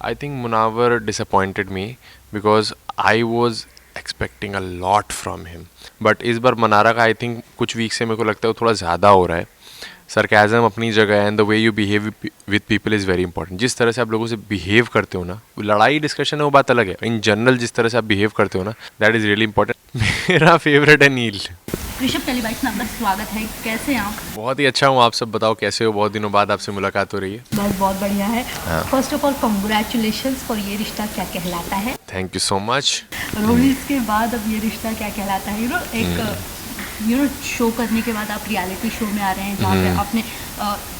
I think Munawar disappointed me because I was expecting a lot from him. But इस बार मनारा का I think कुछ week से मेरे को लगता है वो थोड़ा ज़्यादा हो रहा है. सरकाज़म अपनी जगह है and the way you behave with people is very important. जिस तरह से आप लोगों से बिहेव करते हो ना, लड़ाई डिस्कशन है वो बात अलग है, इन जनरल जिस तरह से आप बिहेव करते हो ना, दैट इज़ रियली इंपॉर्टेंट. मेरा फेवरेट है नील. ऋषभ टेलीबाइट्स में आपका स्वागत है। कैसे हैं आप? बहुत ही अच्छा हूँ, आप सब बताओ कैसे हो? बहुत दिनों बाद आपसे मुलाकात हो रही है. बस बहुत बढ़िया है। First of all congratulations for ये रिश्ता क्या कहलाता है। Thank you so much. Roadies के बाद अब ये रिश्ता क्या कहलाता है, एक शो करने के बाद आप रियलिटी शो में आ रहे हैं जहाँ पे आपने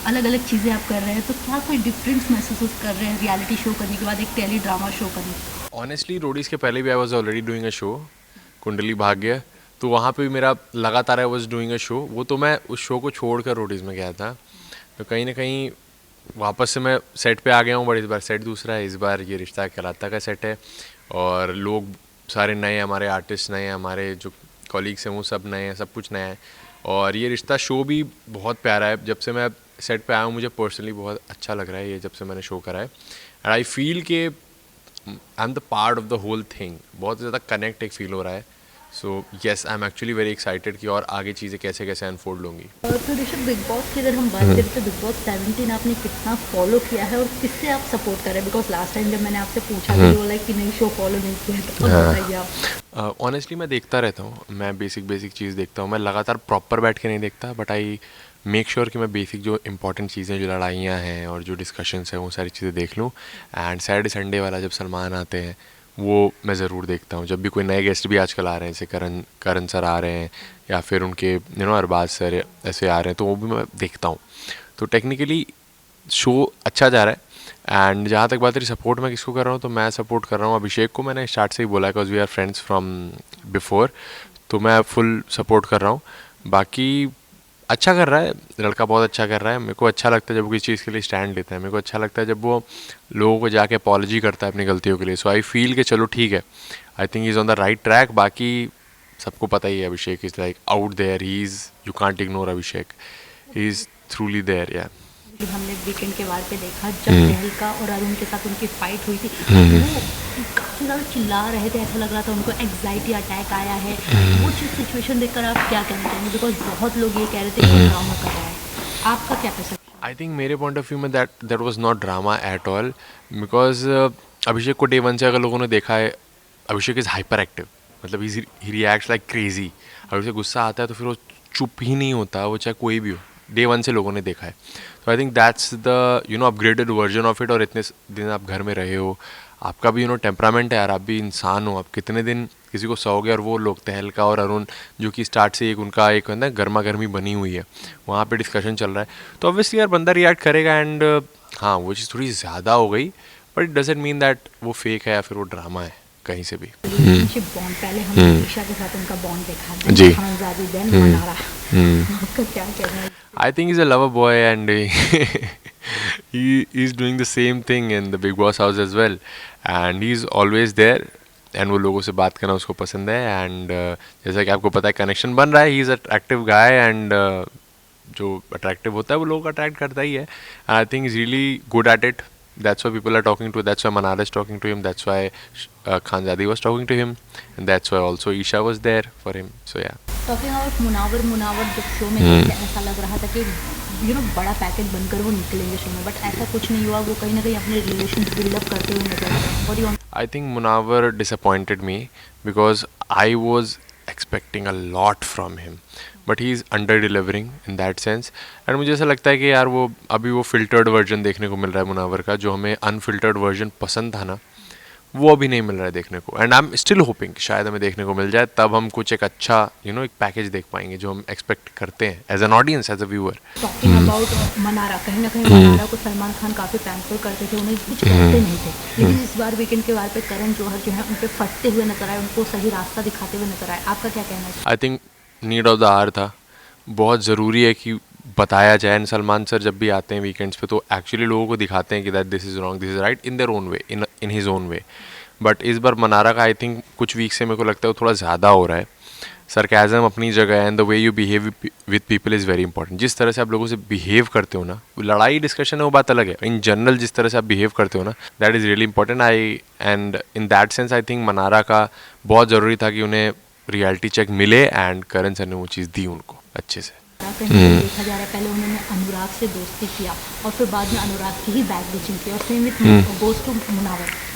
अलग अलग चीज़ें आप कर रहे हैं, तो क्या कोई डिफरेंस महसूस कर रहे हैं रियलिटी शो करने के बाद एक टेली ड्रामा शो करने? ऑनेस्टली रोडीज़ के पहले भी I was already doing a show, Kundali Bhagya. तो वहाँ पे भी मेरा लगातार I was doing a show. वो तो मैं उस शो को छोड़कर रोडीज़ में गया था, तो कहीं ना कहीं वापस से मैं सेट पे आ गया हूँ. बट इस बार सेट दूसरा है, इस बार ये रिश्ता कहलाता का सेट है और लोग सारे नए, हमारे आर्टिस्ट नए हैं, हमारे जो कॉलीग्स हैं वो सब नए हैं, सब कुछ नया है. और ये रिश्ता शो भी बहुत प्यारा है. जब से मैं सेट पे आया हूँ मुझे पर्सनली बहुत अच्छा लग रहा है ये, जब से मैंने शो करा है. एंड आई फील के I am the part of the whole thing. बहुत ज़्यादा कनेक्ट एक फील हो रहा है. So yes, I am actually very excited कि और आगे चीज़ें कैसे कैसे अनफोल्ड होंगी. तो ऋषभ, बिग बॉस की अगर हम बात करें तो बिग बॉस 17 आपने कितना फॉलो किया है और किससे आप सपोर्ट कर रहे हैं? बिकॉज लास्ट टाइम जब मैंने आपसे पूछा तो बोला कि नहीं शो फॉलो नहीं किया, तो बताइए आप. ऑनेस्टली मैं देखता रहता हूँ, मैं बेसिक चीज़ देखता हूँ. मैं लगातार प्रॉपर बैठ के नहीं देखता, बट आई मेक श्योर कि मैं बेसिक जो इंपॉर्टेंट चीज़ें, जो लड़ाइयाँ हैं और जो डिस्कशंस हैं वो सारी चीज़ें देख लूँ. एंड सैटरडे संडे वाला जब सलमान आते हैं वो मैं ज़रूर देखता हूँ. जब भी कोई नए गेस्ट भी आजकल आ रहे हैं, जैसे करण सर आ रहे हैं या फिर उनके अरबाज सर ऐसे आ रहे हैं, तो वो भी मैं देखता हूँ. तो टेक्निकली शो अच्छा जा रहा है. एंड जहाँ तक बात रही सपोर्ट मैं किसको कर रहा हूँ, तो मैं सपोर्ट कर रहा हूँ अभिषेक को. मैंने स्टार्ट से ही बोला because we are friends from before, तो मैं फुल सपोर्ट कर रहा हूँ. बाकी अच्छा कर रहा है लड़का, बहुत अच्छा कर रहा है. मेरे को अच्छा लगता है जब वो किसी चीज़ के लिए स्टैंड लेता है. मेरे को अच्छा लगता है जब वो लोगों को जाके अपॉलॉजी करता है अपनी गलतियों के लिए. सो आई फील कि चलो ठीक है, I think is on the right track. बाकी सबको पता ही है Abhishek is like out there, he is, you can't ignore Abhishek, he is truly there. या हमने वीकेंड के वार पे देखा जब तहलका और अरुण के साथ उनकी फाइट हुई थी, वो काफ़ी ज़्यादा चिल्ला रहे थे, ऐसा लग रहा था उनको एग्जाइटी अटैक आया है. वो चीज़ सिचुएशन देखकर आप क्या कहना चाहेंगे? बिकॉज बहुत लोग ये कह रहे थे कि वो ड्रामा कर रहा है. आपका क्या परसेप्शन? आई थिंक मेरे पॉइंट ऑफ व्यू में that was not drama at all. Because Abhishek को डे वन से अगर लोगों ने देखा है, अभिषेक इज़ हाइपर एक्टिव. मतलब ही रिएक्ट्स लाइक क्रेजी. अगर उसे गुस्सा आता है तो फिर वो चुप ही नहीं होता, वो चाहे कोई भी हो. डे वन से लोगों ने देखा है. तो I think that's the upgraded version of it. और इतने दिन आप घर में रहे हो, आपका भी टेम्परामेंट है यार, आप भी इंसान हो. आप कितने दिन किसी को सहोगे. और वो लोग तहलका और अरुण जो कि स्टार्ट से एक उनका एक है ना गर्मा गर्मी बनी हुई है, वहाँ पे डिस्कशन चल रहा है. तो ऑब्वियसली यार बंदा रिएक्ट करेगा. एंड हाँ, वो चीज़ थोड़ी ज़्यादा हो गई, but it doesn't mean that वो फेक है या फिर वो ड्रामा है कहीं से भी. रिलेशनशिप बॉन्ड, पहले हमने ईशा के साथ उनका बॉन्ड देखा जी. खानजादी देन मनारा. आपका क्या कहना है? I think he's a lover boy and he's doing the same thing in the Big Boss house as well. And he's always there. And वो लोगों से बात करना उसको पसंद है. एंड जैसा कि आपको पता है कनेक्शन बन रहा है. He is attractive guy and जो अट्रैक्टिव होता है वो लोगों को अट्रैक्ट करता ही है. I think is really good at it. That's why people are talking to. That's why Manara is talking to him. That's why Khanzadi was talking to him, and that's why also Isha was there for him. So yeah. Talking about Munawar जब show में थे ऐसा लग रहा था कि बड़ा package बनकर वो निकलेंगे शो में, बट ऐसा कुछ नहीं हुआ. वो कहीं ना कहीं अपने रिलेशन बिल्डअप करते हुए नजर आ रहे. I think Munawar disappointed me because I was expecting a lot from him, but he is under delivering in that sense. And मुझे ऐसा लगता है कि यार वो अभी वो फिल्टर्ड वर्जन देखने को मिल रहा है मुनावर का. जो हमें अनफिल्टर्ड वर्जन पसंद था ना, वो अभी नहीं मिल रहा है देखने को. And I am still hopping शायद हमें देखने को मिल जाए, तब हम कुछ एक अच्छा एक पैकेज देख पाएंगे जो हम एक्सपेक्ट करते हैं as an audience, as a viewer. Talking about Manara, कहीं ना कहीं मनारा को सलमान खान काफ़ी पैम्पर करते थे, उन्हें कुछ कहते नहीं थे. लेकिन इस बार वीकेंड के वार पे करण जौहर जो है उन पर फटते हुए नजर आए, उनको सही रास्ता दिखाते हुए नजर आए. आपका क्या कहना है? I think need of the hour था. बहुत ज़रूरी है कि बताया जाए. एंड सलमान सर जब भी आते हैं वीकेंड्स पे तो एक्चुअली लोगों को दिखाते हैं कि that this is wrong, this is right in their own way, in his own way. But इस बार मनारा का आई थिंक कुछ वीक से मेरे को लगता है वो थोड़ा ज़्यादा हो रहा है. सरकाज़म अपनी जगह है, and the way you behave with people is very important. जिस तरह से आप लोगों से बिहेव करते हो ना, लड़ाई डिस्कशन है वो बात अलग है, इन जनरल जिस तरह से आप बिहेव करते हो ना, that is really important. And in that sense I think Mannara का बहुत ज़रूरी था कि उन्हें रियलिटी चेक मिले, एंड करण सर ने वो चीज़ दी उनको अच्छे से. कहीं पे देखा जा रहा है पहले उन्होंने अनुराग से दोस्ती किया और फिर बाद में अनुराग की ही बैक बिचिंग की, और same with goes to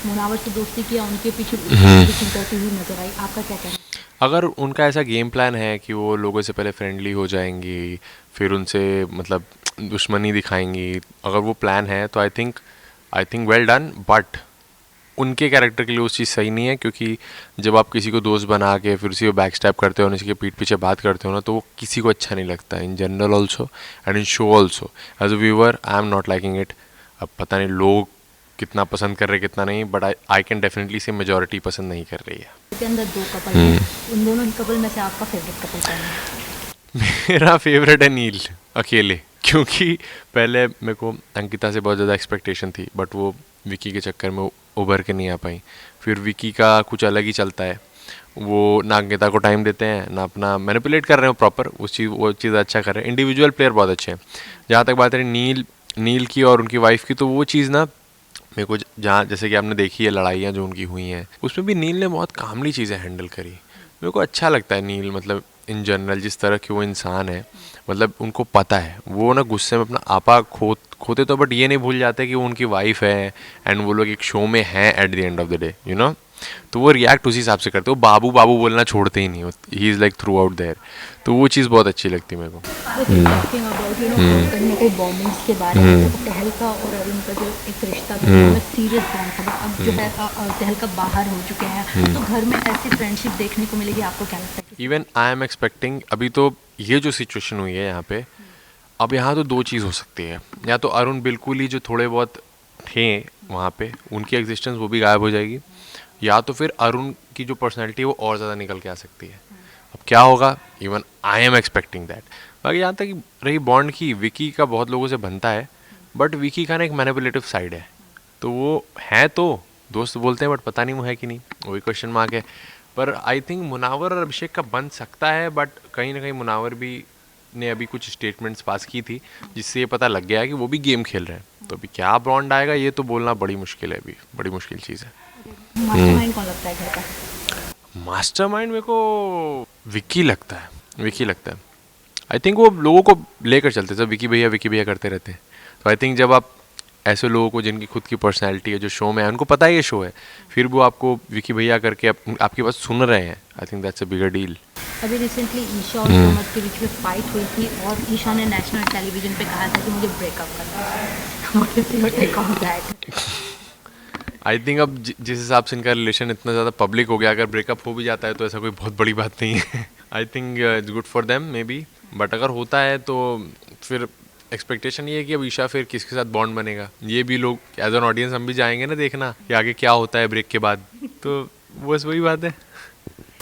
Munawar से दोस्ती किया, उनके पीछे बिचिंग करती हुई नजर आई. आपका क्या कहना है? अगर उनका ऐसा गेम प्लान है कि वो लोगों से पहले फ्रेंडली हो जाएंगी, फिर उनसे मतलब दुश्मनी दिखाएंगी, अगर वो प्लान है तो I think well done. But उनके कैरेक्टर के लिए उस चीज़ सही नहीं है, क्योंकि जब आप किसी को दोस्त बना के फिर उसी को बैक स्टैप करते हो, उसी के पीठ पीछे बात करते हो ना, तो वो किसी को अच्छा नहीं लगता, in general also and in show also. As a viewer I am not liking it. अब पता नहीं लोग कितना पसंद कर रहे कितना नहीं, बट आई कैन डेफिनेटली से मेजॉरिटी पसंद नहीं कर रही है. के अंदर 2 कपल हैं, उन दोनों ही कपल में से आपका फेवरेट कपल कौन है? मेरा फेवरेट है नील अकेले, क्योंकि पहले मेरे को अंकिता से बहुत ज़्यादा एक्सपेक्टेशन थी, बट वो विकी के चक्कर में उभर के नहीं आ पाई. फिर विकी का कुछ अलग ही चलता है, वो ना अंकिता को टाइम देते हैं ना अपना मैनिपुलेट कर रहे हो प्रॉपर, वो चीज़ अच्छा कर रहे हैं. इंडिविजुअल प्लेयर बहुत अच्छे हैं. जहाँ तक बात है नील की और उनकी वाइफ की, तो वो चीज़ ना मेरे को, जहाँ जैसे कि आपने देखी है लड़ाइयाँ जो उनकी हुई हैं, उसमें भी नील ने बहुत कामली चीज़ें हैंडल करी. मेरे को अच्छा लगता है नील, मतलब इन जनरल जिस तरह के वो इंसान है, मतलब उनको पता है वो ना गुस्से में अपना आपा खोते तो, बट ये नहीं भूल जाते कि वो उनकी वाइफ है एंड वो लोग एक शो में हैं at the end of the day, you know. तो वो रिएक्ट उसी हिसाब से करते, वो बाबू बाबू बोलना छोड़ते ही नहीं, he is like throughout there. तो वो चीज़ बहुत अच्छी लगती है मेरे को. कहीं ना कहीं बॉम्बिंग्स के बारे में तो तहलका और अरुण का जो एक रिश्ता था सीरियस बॉन्ड था, अब जो है तहलका बाहर हो चुके हैं, तो घर में ऐसी फ्रेंडशिप देखने को मिलेगी, आपको क्या लगता है? इवन आई एम एक्सपेक्टिंग, अभी तो ये जो सिचुएशन हुई है यहाँ पे, अब यहाँ तो 2 चीज़ हो सकती है. या तो अरुण बिल्कुल ही जो थोड़े बहुत थे वहाँ पे उनकी एग्जिस्टेंस वो भी गायब हो जाएगी, या तो फिर अरुण की जो पर्सनैलिटी है वो और ज़्यादा निकल के आ सकती है. अब क्या होगा, even I am expecting that. बाकी यहाँ तक रही बॉन्ड की, विकी का बहुत लोगों से बनता है, बट विकी का ना एक मैनिपुलेटिव साइड है, तो वो है तो दोस्त बोलते हैं, बट पता नहीं वो है कि नहीं, वही क्वेश्चन मार्क है. पर आई थिंक मुनावर और अभिषेक का बन सकता है, बट कहीं ना कहीं मुनावर भी ने अभी कुछ स्टेटमेंट्स पास की थी जिससे ये पता लग गया है कि वो भी गेम खेल रहे हैं. तो अभी क्या बॉन्ड आएगा ये तो बोलना बड़ी मुश्किल है, अभी बड़ी मुश्किल चीज़ है. मास्टरमाइंड कौन लगता है घर का? मास्टरमाइंड मेरे को विकी लगता है. आई थिंक वो लोगों को लेकर चलते, सब विकी भैया करते रहते हैं. तो आई थिंक जब आप ऐसे लोगों को जिनकी खुद की पर्सनैलिटी है, जो शो में है, उनको पता है ये शो है, फिर वो आपको विकी भैया करके आपकी बात सुन रहे हैं, I think that's a bigger deal. अभी रिसेंटली ईशा और समर के बीच में फाइट हुई थी और ईशा ने नेशनल टेलीविजन पे कहा था कि मुझे ब्रेकअप करना है. आई थिंक अब जिस हिसाब से इनका रिलेशन इतना ज़्यादा पब्लिक हो गया, अगर ब्रेकअप हो भी जाता है तो ऐसा कोई बहुत बड़ी बात नहीं है. I think it's good for them may be, but अगर होता है तो फिर एक्सपेक्टेशन ये है कि अब ईशा फिर किसके साथ बॉन्ड बनेगा, ये भी लोग एज एन ऑडियंस हम भी जाएंगे ना देखना कि आगे क्या होता है ब्रेक के बाद. तो बस वही बात है.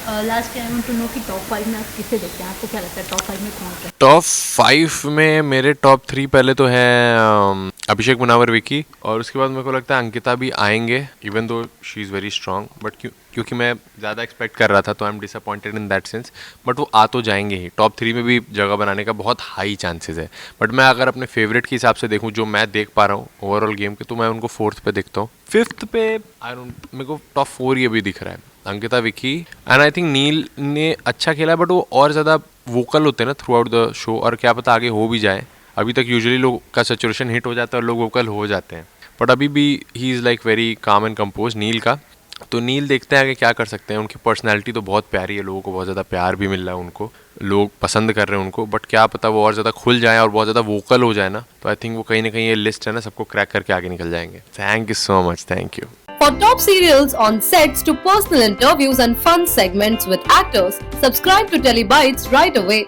Last I want to know कि टॉप 5 में आप किसे देखते हैं? आपको क्या लगता है टॉप 5 में कौन है? टॉप 5 में मेरे टॉप 3 पहले तो है अभिषेक, मुनावर, विकी, और उसके बाद मेरे को लगता है अंकिता भी आएंगे, even though she is very strong, but क्योंकि मैं ज़्यादा एक्सपेक्ट कर रहा था तो I am disappointed in that sense, but वो आ तो जाएंगे ही. टॉप 3 में भी जगह बनाने का बहुत हाई चांसेस है. बट मैं अगर अपने फेवरेट के हिसाब से देखूँ, जो मैं देख पा रहा हूँ ओवरऑल गेम के, तो मैं उनको 4th पे देखता हूँ. 5th पे मेरे को टॉप 4 ये भी दिख रहा है, Ankita, Vicky, and I think Neel ने अच्छा खेला है, बट वो और ज़्यादा वोकल होते हैं ना थ्रू आउट द शो, और क्या पता आगे हो भी जाए. अभी तक यूजुअली लोग का सैचुरेशन हिट हो जाता है और लोग वोकल हो जाते हैं, बट अभी भी he is like very calm and compose Neel का. तो नील देखते हैं आगे क्या कर सकते हैं. उनकी पर्सनैलिटी तो बहुत प्यारी है, लोगों को बहुत ज़्यादा प्यार भी मिल रहा है, उनको लोग पसंद कर रहे हैं उनको, बट क्या पता वो और ज़्यादा खुल जाए और बहुत ज़्यादा वोकल हो जाए ना, तो आई थिंक वो कहीं ना कहीं ये लिस्ट है ना सबको क्रैक करके आगे निकल जाएंगे. Thank you so much. Thank you. For top serials on sets to personal interviews and fun segments with actors, subscribe to Telebytes right away.